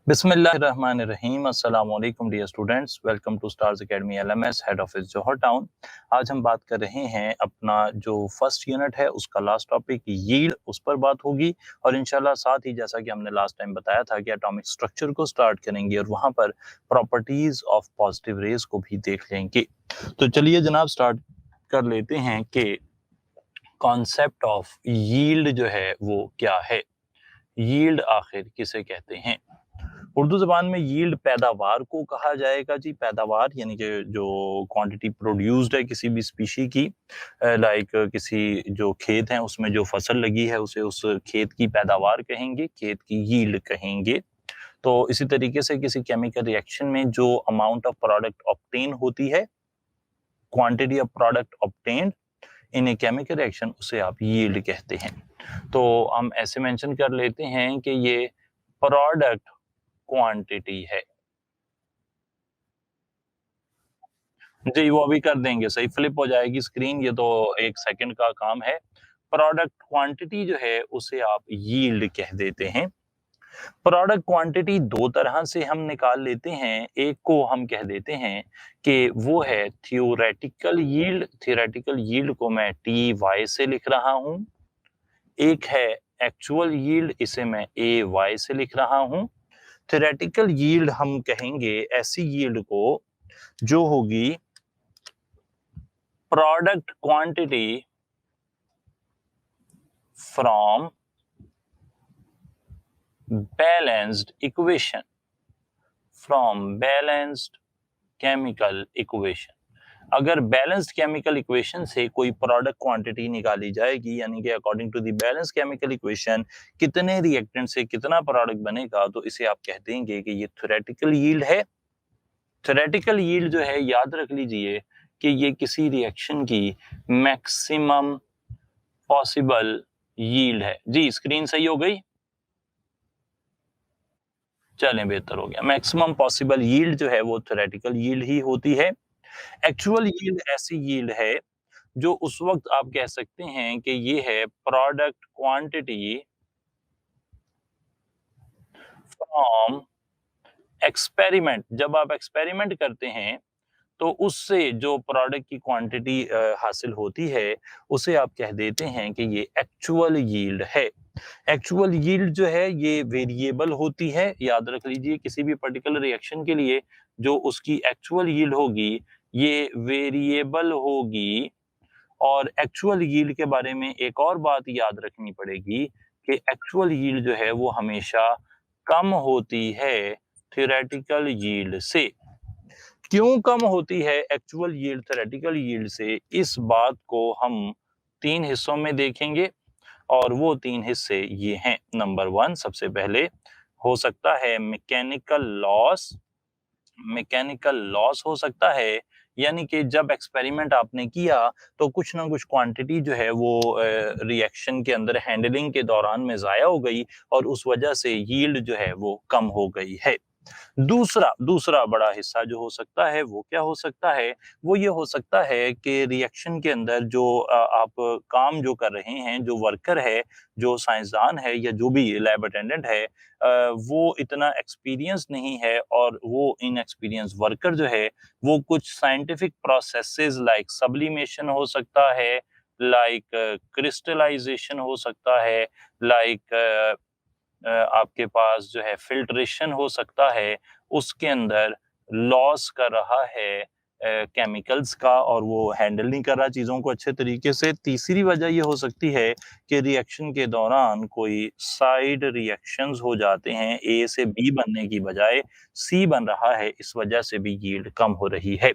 बिस्मिल्लाहिर्रहमानिर्रहीम अस्सलाम वालेकुम dear students, welcome to Stars academy LMS head office Johar town. आज हम बात कर रहे हैं अपना जो फर्स्ट यूनिट है उसका लास्ट टॉपिक यील्ड, उस पर बात होगी। और इंशाल्लाह साथ ही जैसा कि हमने लास्ट टाइम बताया था कि एटॉमिक स्ट्रक्चर को स्टार्ट करेंगे और वहां पर प्रॉपर्टीज ऑफ पॉजिटिव रेज को भी देख लेंगे। तो चलिए जनाब स्टार्ट कर लेते हैं कि कॉन्सेप्ट ऑफ यील्ड जो है वो क्या है। यील्ड आखिर किसे कहते हैं? उर्दू ज़बान में यील्ड पैदावार को कहा जाएगा जी। पैदावार यानी कि जो क्वांटिटी प्रोड्यूस्ड है किसी भी स्पीशी की, लाइक किसी जो खेत है उसमें जो फसल लगी है उसे उस खेत की पैदावार कहेंगे, खेत की यील्ड कहेंगे। तो इसी तरीके से किसी केमिकल रिएक्शन में जो अमाउंट ऑफ प्रोडक्ट ऑब्टेन होती है, quantity of product obtained in a chemical reaction, उसे आप यील्ड कहते हैं। तो हम ऐसे मेंशन कर लेते हैं कि ये प्रोडक्ट क्वांटिटी है जी। वो अभी कर देंगे, सही फ्लिप हो जाएगी स्क्रीन, ये तो एक सेकंड का काम है। प्रोडक्ट क्वांटिटी जो है उसे आप यील्ड कह देते हैं। प्रोडक्ट क्वांटिटी दो तरह से हम निकाल लेते हैं। एक को हम कह देते हैं कि वो है थ्योरेटिकल यील्ड। थ्योरेटिकल यील्ड को मैं टी वाई से लिख रहा हूं। एक है एक्चुअल यील्ड, इसे मैं ए वाई से लिख रहा हूं। थ्योरेटिकल यील्ड हम कहेंगे ऐसी यील्ड को जो होगी product quantity from balanced equation, from balanced chemical equation. अगर बैलेंस्ड केमिकल इक्वेशन से कोई प्रोडक्ट क्वांटिटी निकाली जाएगी, यानी कि according to the balance chemical equation कितने रिएक्टेंट से कितना प्रोडक्ट बनेगा, तो इसे आप कह देंगे कि ये थ्योरेटिकल यील्ड है। थ्योरेटिकल यील्ड जो है, याद रख लीजिए कि ये किसी रिएक्शन की मैक्सिमम पॉसिबल यील्ड है। जी स्क्रीन सही हो गई? चलें, बेहतर हो गया। मैक्सिमम पॉसिबल यील्ड जो है वो थ्योरेटिकल यील्ड ही होती है। एक्चुअल यील्ड ऐसी यील्ड है जो उस वक्त आप कह सकते हैं कि ये है प्रोडक्ट क्वांटिटी फ्रॉम एक्सपेरिमेंट। जब आप एक्सपेरिमेंट करते हैं तो उससे जो प्रोडक्ट की क्वांटिटी हासिल होती है उसे आप कह देते हैं कि ये एक्चुअल यील्ड है। एक्चुअल यील्ड जो है ये वेरिएबल होती है। याद रख लीजिए किसी भी पर्टिकुलर रिएक्शन के लिए जो उसकी एक्चुअल यील्ड होगी ये वेरिएबल होगी। और एक्चुअल यील्ड के बारे में एक और बात याद रखनी पड़ेगी कि एक्चुअल यील्ड जो है वो हमेशा कम होती है थ्योरेटिकल यील्ड से। क्यों कम होती है एक्चुअल यील्ड थ्योरेटिकल यील्ड से, इस बात को हम तीन हिस्सों में देखेंगे और वो तीन हिस्से ये हैं। नंबर वन, सबसे पहले हो सकता है मैकेनिकल लॉस। मैकेनिकल लॉस हो सकता है, यानी कि जब एक्सपेरिमेंट आपने किया तो कुछ ना कुछ क्वांटिटी जो है वो रिएक्शन के अंदर हैंडलिंग के दौरान में ज़ाया हो गई और उस वजह से यील्ड जो है वो कम हो गई है। दूसरा दूसरा बड़ा हिस्सा जो हो सकता है वो क्या हो सकता है? वो ये हो सकता है कि रिएक्शन के अंदर जो आप काम जो कर रहे हैं, जो वर्कर है, जो साइंसदान है या जो भी लैब अटेंडेंट है, वो इतना एक्सपीरियंस नहीं है और वो इनएक्सपीरियंस वर्कर जो है वो कुछ साइंटिफिक प्रोसेसेस लाइक सब्लिमेशन हो सकता है, लाइक क्रिस्टलाइजेशन हो सकता है, लाइक आपके पास जो है फिल्ट्रेशन हो सकता है, उसके अंदर लॉस कर रहा है केमिकल्स का और वो हैंडल नहीं कर रहा चीज़ों को अच्छे तरीके से। तीसरी वजह ये हो सकती है कि रिएक्शन के दौरान कोई साइड रिएक्शंस हो जाते हैं, ए से बी बनने की बजाय सी बन रहा है, इस वजह से भी यील्ड कम हो रही है।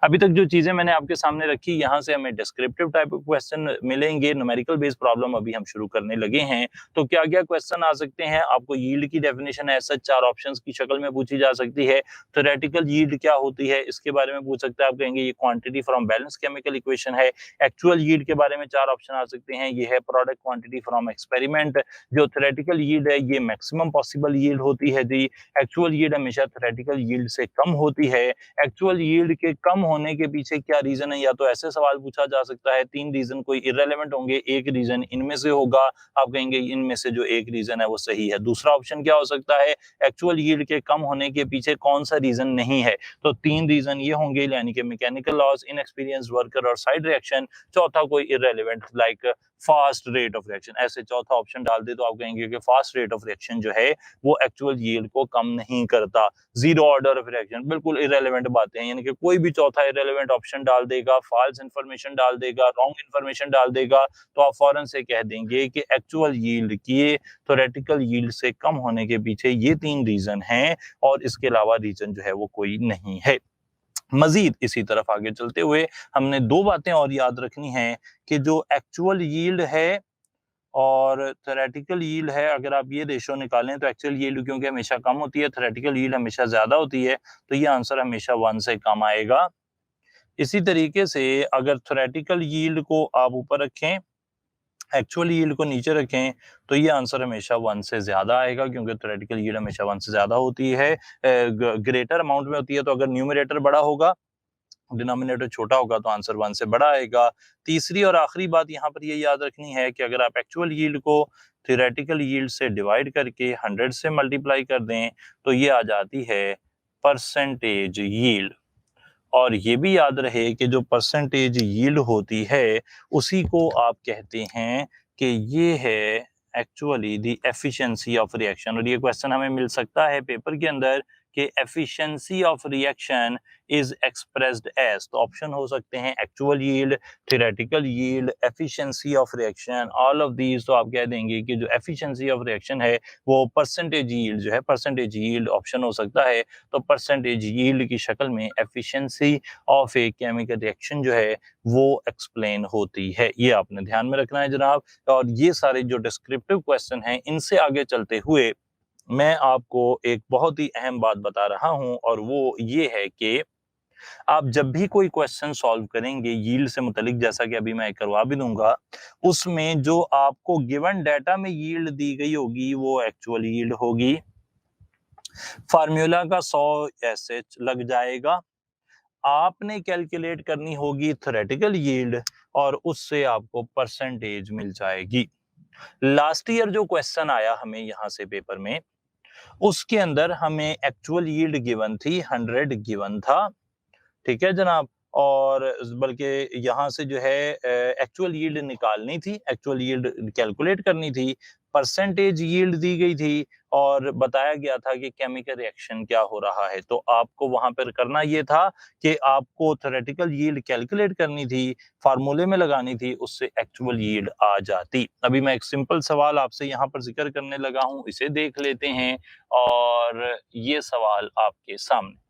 अभी तक जो चीज़ें मैंने आपके सामने रखी, यहाँ से हमें डिस्क्रिप्टिव टाइप ऑफ क्वेश्चन मिलेंगे। न्यूमेरिकल बेस्ड प्रॉब्लम अभी हम शुरू करने लगे हैं। तो क्या-क्या क्वेश्चन आ सकते हैं? आपको यील्ड की डेफिनेशन ऐसा चार ऑप्शंस की शक्ल में पूछी जा सकती है। थ्योरेटिकल यील्ड क्या होती है, इसके बारे में पूछ सकते हैं। आप कहेंगे ये quantity from balance chemical equation है। एक्चुअल यील्ड के बारे में चार ऑप्शन आ सकते हैं। ये है product direct quantity from experiment. जो थ्योरेटिकल यील्ड है ये मैक्सिमम पॉसिबल यील्ड होती है जी। एक्चुअल यील्ड हमेशा थ्योरेटिकल यील्ड से कम होती है। एक्चुअल यील्ड के कम होने के पीछे क्या रीजन है, या तो ऐसे सवाल पूछा जा सकता है, 3 रीजन कोई इररिलेवेंट होंगे, एक रीजन इनमें से होगा, आप कहेंगे इनमें से जो एक रीजन है वो सही है। दूसरा ऑप्शन क्या हो सकता है, एक्चुअल यील्ड के कम होने के पीछे कौन सा रीजन नहीं है, तो 3 रीजन ये होंगे, यानी कि मैकेनिकल लॉस, इनएक्सपीरियंस वर्कर और साइड रिएक्शन। चौथा कोई irrelevant like fast rate of reaction, ऐसे चौथा ऑप्शन डाल दे तो आप कहेंगे कि फास्ट रेट ऑफ रिएक्शन जो है वो एक्चुअल यील्ड को कम नहीं करता। जीरो ऑर्डर ऑफ रिएक्शन बिल्कुल इररिलेवेंट बातें हैं, यानी कि कोई भी चौथा इररिलेवेंट ऑप्शन डाल देगा, फॉल्स इंफॉर्मेशन डाल देगा, रॉन्ग इंफॉर्मेशन डाल देगा, तो आप फौरन से कह देंगे कि एक्चुअल यील्ड की थ्योरेटिकल यील्ड से कम होने के पीछे ये 3 रीजन हैं और इसके अलावा रीजन जो है वो कोई नहीं है। मजीद इसी तरफ आगे चलते हुए हमने 2 बातें और याद रखनी है कि जो एक्चुअल यील्ड है और थ्योरेटिकल यील्ड है, अगर आप ये रेशो निकालें तो एक्चुअल यील्ड क्योंकि हमेशा कम होती है, थ्योरेटिकल यील्ड हमेशा ज्यादा होती है, तो ये आंसर हमेशा 1 से कम आएगा। इसी तरीके से अगर थ्योरेटिकल यील्ड को आप ऊपर रखें, एक्चुअल यील्ड को नीचे रखें, तो ये आंसर हमेशा 1 से ज्यादा आएगा, क्योंकि थ्योरेटिकल यील्ड हमेशा 1 से ज्यादा होती है, ग्रेटर अमाउंट में होती है। तो अगर न्यूमरेटर बड़ा होगा, डिनोमिनेटर छोटा होगा, तो आंसर 1 से बड़ा आएगा। तीसरी और आखिरी बात यहाँ पर ये याद रखनी है कि अगर आप एक्चुअल यील्ड को थ्योरेटिकल यील्ड से डिवाइड करके 100 से मल्टीप्लाई कर दें, तो ये आ जाती है परसेंटेज यील्ड। और ये भी याद रहे कि जो परसेंटेज यील्ड होती है उसी को आप कहते हैं कि ये है actually the efficiency of reaction. और ये क्वेश्चन हमें मिल सकता है पेपर के अंदर कि efficiency of reaction is expressed as, तो ऑप्शन हो सकते हैं actual yield, theoretical yield, efficiency of reaction, all of these. तो आप कह देंगे कि जो एफिशिएंसी ऑफ रिएक्शन है वो परसेंटेज यील्ड जो है, परसेंटेज यील्ड ऑप्शन हो सकता है। तो परसेंटेज यील्ड की शक्ल में efficiency of a chemical reaction जो है वो एक्सप्लेन होती है। ये आपने ध्यान में रखना है जनाब। और ये सारे जो डिस्क्रिप्टिव क्वेश्चन हैं, इनसे आगे चलते हुए मैं आपको एक बहुत ही अहम बात बता रहा हूं, और वो ये है कि आप जब भी कोई क्वेश्चन सॉल्व करेंगे यील्ड से मुतालिक, जैसा कि अभी मैं करवा भी दूंगा, उसमें जो आपको गिवन डाटा में यील्ड दी गई होगी वो एक्चुअल यील्ड होगी। फार्मूला का 100 ऐसे लग जाएगा, आपने कैलकुलेट करनी होगी थ्योरेटिकल यील्ड, और उससे आपको परसेंटेज मिल जाएगी। लास्ट ईयर जो क्वेश्चन आया हमें यहाँ से पेपर में, उसके अंदर हमें एक्चुअल यील्ड गिवन थी, 100 गिवन था, ठीक है जनाब। और बल्कि यहाँ से जो है एक्चुअल यील्ड निकालनी थी, एक्चुअल यील्ड कैलकुलेट करनी थी, परसेंटेज यील्ड दी गई थी और बताया गया था कि केमिकल रिएक्शन क्या हो रहा है। तो आपको वहां पर करना ये था कि आपको थ्योरेटिकल यील्ड कैलकुलेट करनी थी, फार्मूले में लगानी थी, उससे एक्चुअल यील्ड आ जाती। अभी मैं एक सिंपल सवाल आपसे यहाँ पर जिक्र करने लगा हूँ, इसे देख लेते हैं। और ये सवाल आपके सामने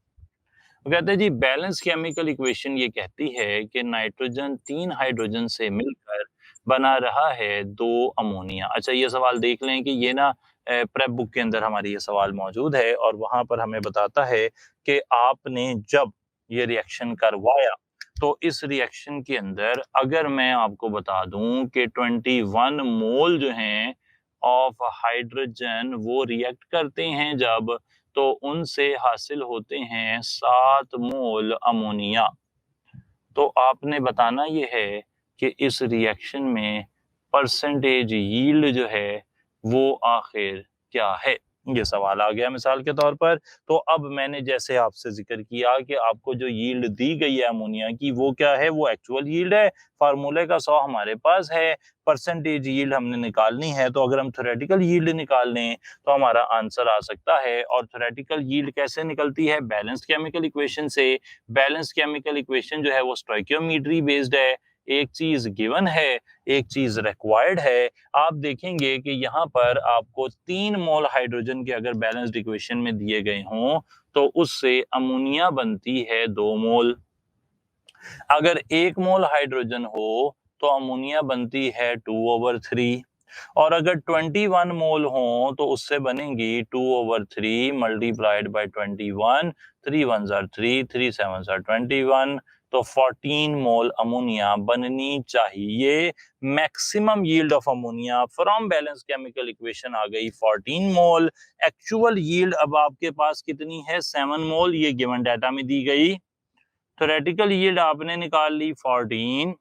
वो कहते हैं जी, बैलेंस केमिकल इक्वेशन ये कहती है कि नाइट्रोजन 3 हाइड्रोजन से मिलकर बना रहा है 2 अमोनिया। अच्छा, ये सवाल देख लें कि ये ना प्रेप बुक के अंदर हमारी ये सवाल मौजूद है, और वहां पर हमें बताता है कि आपने जब ये रिएक्शन करवाया तो इस रिएक्शन के अंदर अगर मैं आपको बता दूं कि 21 मोल जो हैं ऑफ हाइड्रोजन वो रिएक्ट करते हैं जब, तो उनसे हासिल होते हैं 7 मोल अमोनिया। तो आपने बताना ये है कि इस रिएक्शन में परसेंटेज यील्ड जो है वो आखिर क्या है। ये सवाल आ गया मिसाल के तौर पर। तो अब मैंने जैसे आपसे जिक्र किया कि आपको जो यील्ड दी गई है अमोनिया की वो क्या है, वो एक्चुअल यील्ड है। फार्मूले का 100 हमारे पास है, परसेंटेज यील्ड हमने निकालनी है। तो अगर हम थ्योरेटिकल यील्ड निकाल लें तो हमारा आंसर आ सकता है। और थ्योरेटिकल यील्ड कैसे निकलती है, बैलेंस्ड केमिकल इक्वेशन से। बैलेंस्ड केमिकल इक्वेशन जो है वो स्टोइकियोमेट्री बेस्ड है। एक चीज गिवन है, एक चीज रिक्वायर्ड है। आप देखेंगे कि यहाँ पर आपको 3 मोल हाइड्रोजन के अगर बैलेंस्ड इक्वेशन में दिए गए हों तो उससे अमोनिया बनती है 2 मोल। अगर 1 मोल हाइड्रोजन हो तो अमोनिया बनती है 2/3। और अगर 21 मोल हो तो उससे बनेंगी 2/3 मल्टीप्लाइड बाय 21, 3 1 3, 3 7 21। तो 14 मोल अमोनिया बननी चाहिए। Maximum yield of ammonia from balance chemical equation आ गई 14 मोल। एक्चुअल यील्ड अब आपके पास कितनी है? 7 मोल। ये गिवन डाटा में दी गई। थ्योरेटिकल यील्ड आपने निकाल ली 14,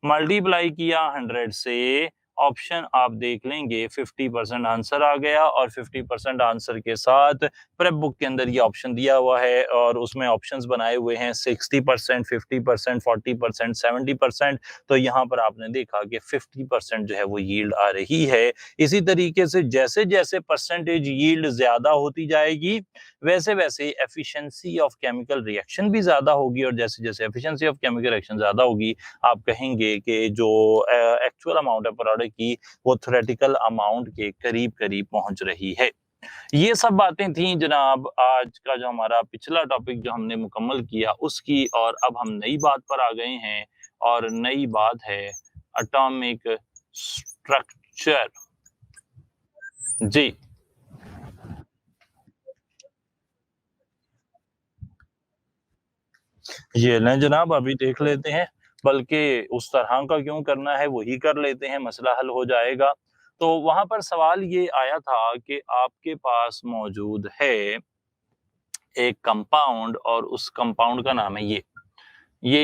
मल्टीप्लाई किया 100 से, ऑप्शन आप देख लेंगे 50% आंसर आ गया। और 50% आंसर के साथ प्रेप बुक के अंदर ये ऑप्शन दिया हुआ है और उसमें ऑप्शंस बनाए हुए हैं 60%, 50%, 40%, 70%। तो यहाँ पर आपने देखा कि 50% जो है वो यील्ड आ रही है। इसी तरीके से जैसे जैसे परसेंटेज यील्ड ज्यादा होती जाएगी वैसे वैसे एफिशिएंसी ऑफ केमिकल रिएक्शन भी ज्यादा होगी, और जैसे जैसे एफिशिएंसी ऑफ केमिकल रिएक्शन ज्यादा होगी आप कहेंगे कि जो एक्चुअल अमाउंट है प्रोडक्ट की वो थ्योरेटिकल अमाउंट के करीब करीब पहुंच रही है। ये सब बातें थी जनाब आज का जो हमारा पिछला टॉपिक जो हमने मुकम्मल किया उसकी, और अब हम नई बात पर आ गए हैं और नई बात है एटॉमिक स्ट्रक्चर। जी ये लें जनाब, अभी देख लेते हैं। बल्कि उस तरह का क्यों करना है, वही कर लेते हैं, मसला हल हो जाएगा। तो वहां पर सवाल ये आया था कि आपके पास मौजूद है एक कंपाउंड और उस कंपाउंड का नाम है ये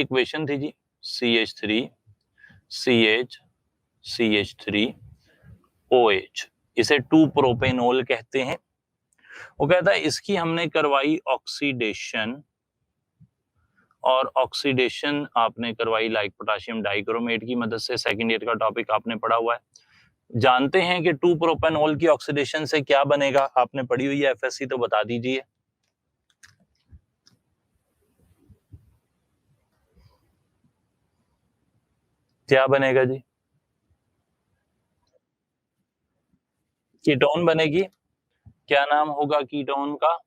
इक्वेशन थी जी, CH3 CH CH3OH, इसे 2 प्रोपेनॉल कहते हैं। वो कहता है इसकी हमने करवाई ऑक्सीडेशन, और ऑक्सीडेशन आपने करवाई लाइक पोटाशियम डाइक्रोमेट की मदद से। सेकंड ईयर का टॉपिक आपने पढ़ा हुआ है। जानते हैं कि 2 प्रोपेनॉल की ऑक्सीडेशन से क्या बनेगा? आपने पढ़ी हुई है एफएससी, तो बता दीजिए। क्या बनेगा जी? कीटोन बनेगी। क्या नाम होगा कीटोन का?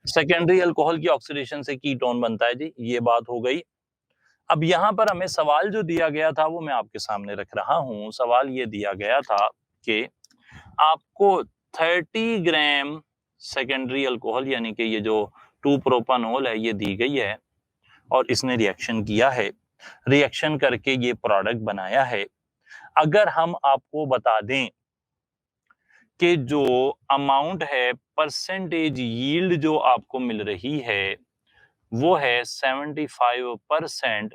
सेकेंडरी अल्कोहल की ऑक्सीडेशन से कीटोन बनता है जी, ये बात हो गई। अब यहां पर हमें सवाल जो दिया गया था वो मैं आपके सामने रख रहा हूं। सवाल ये दिया गया था कि आपको 30 ग्राम सेकेंडरी अल्कोहल यानी कि ये जो 2 प्रोपानोल है ये दी गई है, और इसने रिएक्शन किया है, रिएक्शन करके ये प्रोडक्ट बनाया है। अगर हम आपको बता दें कि जो अमाउंट है परसेंटेज यील्ड जो आपको मिल रही है वो है 75%,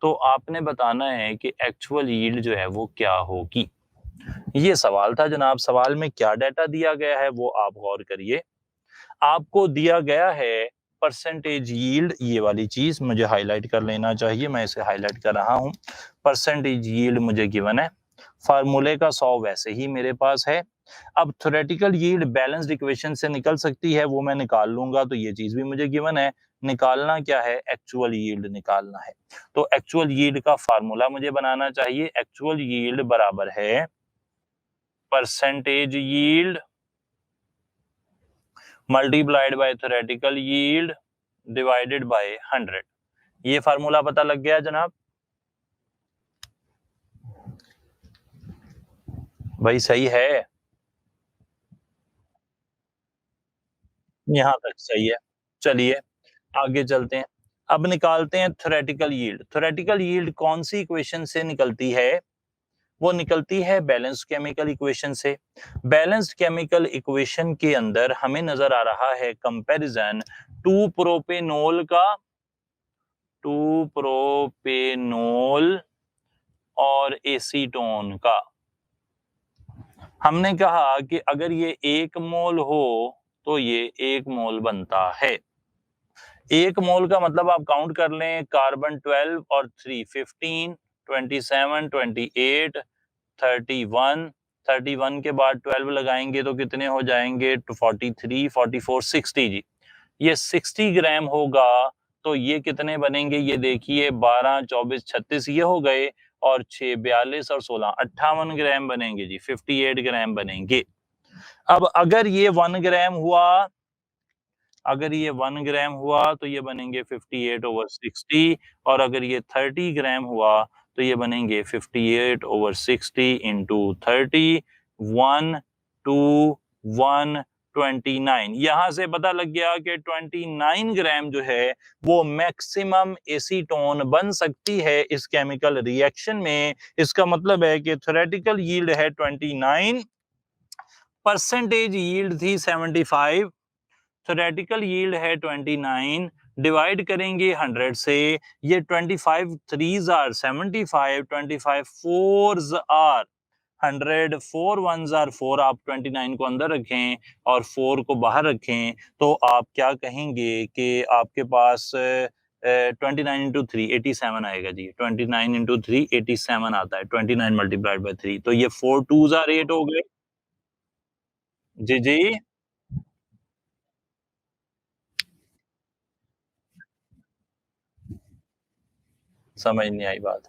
तो आपने बताना है कि एक्चुअल यील्ड जो है वो क्या होगी। ये सवाल था जनाब। सवाल में क्या डाटा दिया गया है वो आप गौर करिए। आपको दिया गया है परसेंटेज यील्ड, ये वाली चीज मुझे हाईलाइट कर लेना चाहिए, मैं इसे हाईलाइट कर रहा हूं। परसेंटेज यील्ड मुझे गिवन है, फार्मूले का 100 वैसे ही मेरे पास है। अब थ्योरेटिकल यील्ड बैलेंस्ड इक्वेशन से निकल सकती है, वो मैं निकाल लूंगा, तो ये चीज भी मुझे गिवन है। निकालना क्या है? एक्चुअल यील्ड निकालना है। तो एक्चुअल यील्ड का फार्मूला मुझे बनाना चाहिए। एक्चुअल यील्ड बराबर है percentage yield multiplied by theoretical yield divided by 100। ये फार्मूला पता लग गया जनाब? भाई सही है? यहां तक सही है। चलिए आगे चलते हैं। अब निकालते हैं थ्योरेटिकल यील्ड। थ्योरेटिकल यील्ड कौन सी इक्वेशन से निकलती है? वो निकलती है बैलेंस्ड केमिकल इक्वेशन से। बैलेंस्ड केमिकल इक्वेशन के अंदर हमें नजर आ रहा है कंपैरिजन 2 प्रोपेनॉल का, 2 प्रोपेनॉल और एसीटोन का। हमने कहा कि अगर ये 1 मोल हो तो ये 1 मोल बनता है। 1 मोल का मतलब आप काउंट कर लें, कार्बन 12 और 3 15, 27, 28, 31, 31 के बाद 12 लगाएंगे तो कितने हो जाएंगे? 43, 44, 60 जी। ये 60 ग्राम होगा। तो ये कितने बनेंगे? ये देखिए 12, 24, 36 ये हो गए, और 6, 42 और 16 58 ग्राम बनेंगे जी, 58 ग्राम बनेंगे। अब अगर ये 1 ग्राम हुआ, अगर ये 1 ग्राम हुआ तो ये बनेंगे 58/60, और अगर ये 30 ग्राम हुआ तो ये बनेंगे 58/60 इंटू 30, 1 2 1 29। यहां से पता लग गया कि 29 ग्राम जो है वो मैक्सिमम एसीटोन बन सकती है इस केमिकल रिएक्शन में। इसका मतलब है कि थ्योरेटिकल यील्ड है 29, परसेंटेज यील्ड थी 75, थ्योरेटिकल यील्ड है 29, डिवाइड करेंगे 100 से, ये 25 3s are 75, 25 4s are 100, 4 1s are 4, आप 29 को अंदर रखें और 4 को बाहर रखें, तो आप क्या कहेंगे कि आपके पास 29 इंटू 3 87 आएगा जी। 29 इंटू 3 87 आता है, 29 मल्टीप्लाइड बाई 3, तो ये 4 2s आर 8 हो गए। जी जी, समझ नहीं आई बात।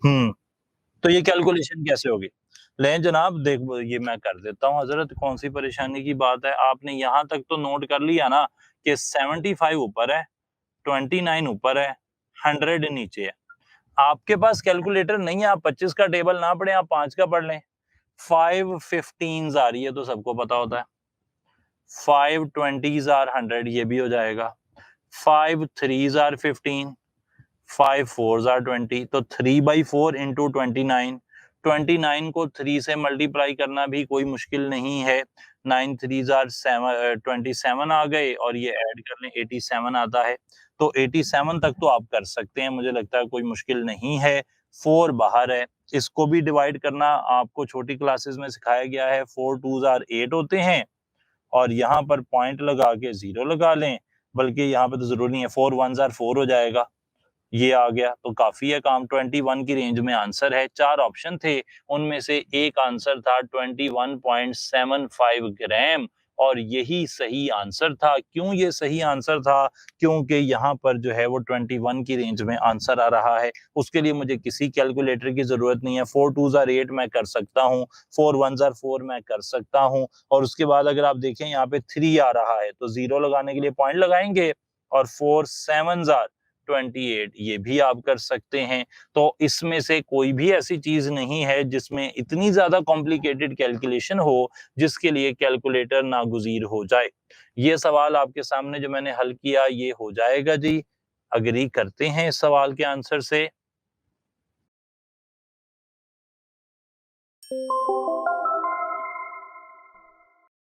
हम्म, तो ये कैलकुलेशन कैसे होगी? लें जनाब, देख ये मैं कर देता हूँ हजरत, कौन सी परेशानी की बात है। आपने यहाँ तक तो नोट कर लिया ना कि 75 ऊपर है, 29 ऊपर है, 100 नीचे है। आपके पास कैलकुलेटर नहीं है, आप 25 का टेबल ना पढ़े, आप 5 का पढ़ लें। 5 15s आ रही है तो सबको पता होता है, 5 20s आर 100, ये भी हो जाएगा। 5 3s आर 15, 5 4s आर 20, तो 3/4 इंटू 29। 29 को 3 से मल्टीप्लाई करना भी कोई मुश्किल नहीं है। 9 3s आर 27 आ गए, और ये ऐड कर लें 87 आता है। तो 87 तक तो आप कर सकते हैं, मुझे लगता है कोई मुश्किल नहीं है। 4 बाहर है, इसको भी डिवाइड करना आपको छोटी क्लासेस में सिखाया गया है। 4 2s आर 8 होते हैं, और यहाँ पर पॉइंट लगा के 0 लगा लें, बल्कि यहाँ पे तो जरूरी नहीं है, 4 1s आर 4 हो जाएगा। ये आ गया तो काफी है काम। 21 की रेंज में आंसर है। 4 ऑप्शन थे, उनमें से एक आंसर था 21.75 ग्राम, और यही सही आंसर था। क्यों ये सही आंसर था? क्योंकि यहाँ पर जो है वो 21 की रेंज में आंसर आ रहा है। उसके लिए मुझे किसी कैलकुलेटर की जरूरत नहीं है। 4 2s आर 8 मैं कर सकता हूँ, 4 1s आर 4 मैं कर सकता हूँ, और उसके बाद अगर आप देखें यहाँ पे 3 आ रहा है तो 0 लगाने के लिए पॉइंट लगाएंगे, और 4 7s आर 28, ये भी आप कर सकते हैं। तो इसमें से कोई भी ऐसी चीज नहीं है जिसमें इतनी ज्यादा कॉम्प्लिकेटेड कैलकुलेशन हो जिसके लिए कैलकुलेटर नागुजीर हो जाए। ये सवाल आपके सामने जो मैंने हल किया ये हो जाएगा जी। अग्री करते हैं इस सवाल के आंसर से?